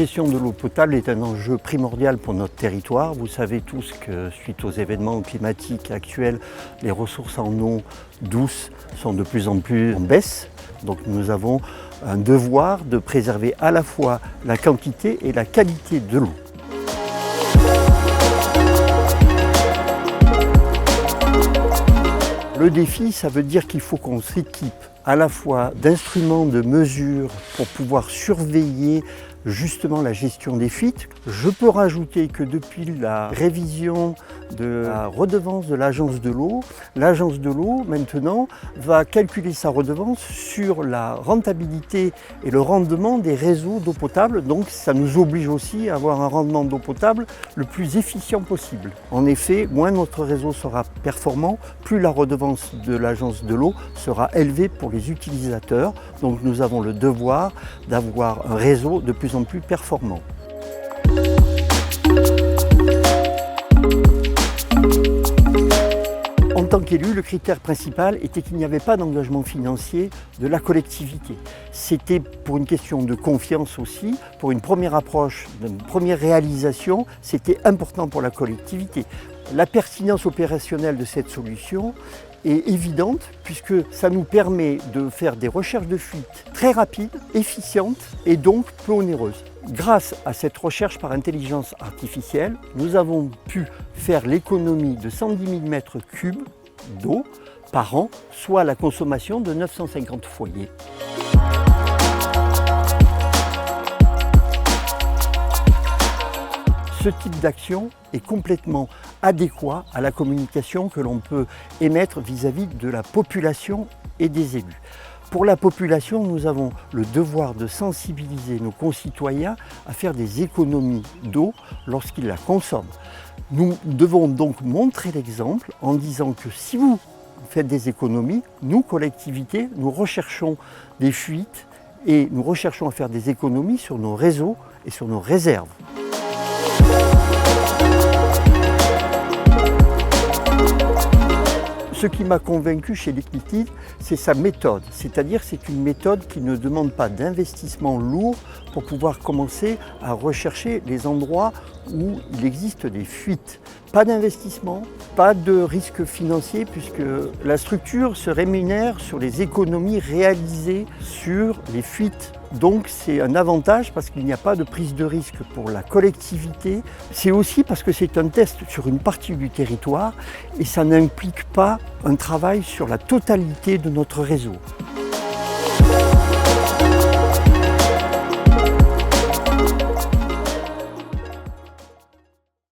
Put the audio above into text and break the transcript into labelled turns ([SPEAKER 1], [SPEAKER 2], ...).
[SPEAKER 1] gestion de l'eau potable est un enjeu primordial pour notre territoire. Vous savez tous que suite aux événements climatiques actuels, les ressources en eau douce sont de plus en plus en baisse. Donc nous avons un devoir de préserver à la fois la quantité et la qualité de l'eau. Le défi, ça veut dire qu'il faut qu'on s'équipe à la fois d'instruments de mesure pour pouvoir surveiller justement la gestion des fuites. Je peux rajouter que depuis la révision de la redevance de l'agence de l'eau maintenant va calculer sa redevance sur la rentabilité et le rendement des réseaux d'eau potable. Donc ça nous oblige aussi à avoir un rendement d'eau potable le plus efficient possible. En effet, moins notre réseau sera performant, plus la redevance de l'agence de l'eau sera élevée pour les utilisateurs. Donc nous avons le devoir d'avoir un réseau de plus en plus performant. En tant qu'élu, le critère principal était qu'il n'y avait pas d'engagement financier de la collectivité. C'était pour une question de confiance aussi, pour une première approche, une première réalisation, c'était important pour la collectivité. La pertinence opérationnelle de cette solution est évidente puisque ça nous permet de faire des recherches de fuite très rapides, efficientes et donc peu onéreuses. Grâce à cette recherche par intelligence artificielle, nous avons pu faire l'économie de 110 000 m3 d'eau par an, soit la consommation de 950 foyers. Ce type d'action est complètement adéquat à la communication que l'on peut émettre vis-à-vis de la population et des élus. Pour la population, nous avons le devoir de sensibiliser nos concitoyens à faire des économies d'eau lorsqu'ils la consomment. Nous devons donc montrer l'exemple en disant que si vous faites des économies, nous, collectivités, nous recherchons des fuites et nous recherchons à faire des économies sur nos réseaux et sur nos réserves. Ce qui m'a convaincu chez Liquidity, c'est sa méthode. C'est-à-dire c'est une méthode qui ne demande pas d'investissement lourd pour pouvoir commencer à rechercher les endroits où il existe des fuites. Pas d'investissement, pas de risque financier puisque la structure se rémunère sur les économies réalisées sur les fuites. Donc c'est un avantage parce qu'il n'y a pas de prise de risque pour la collectivité. C'est aussi parce que c'est un test sur une partie du territoire et ça n'implique pas un travail sur la totalité de notre réseau.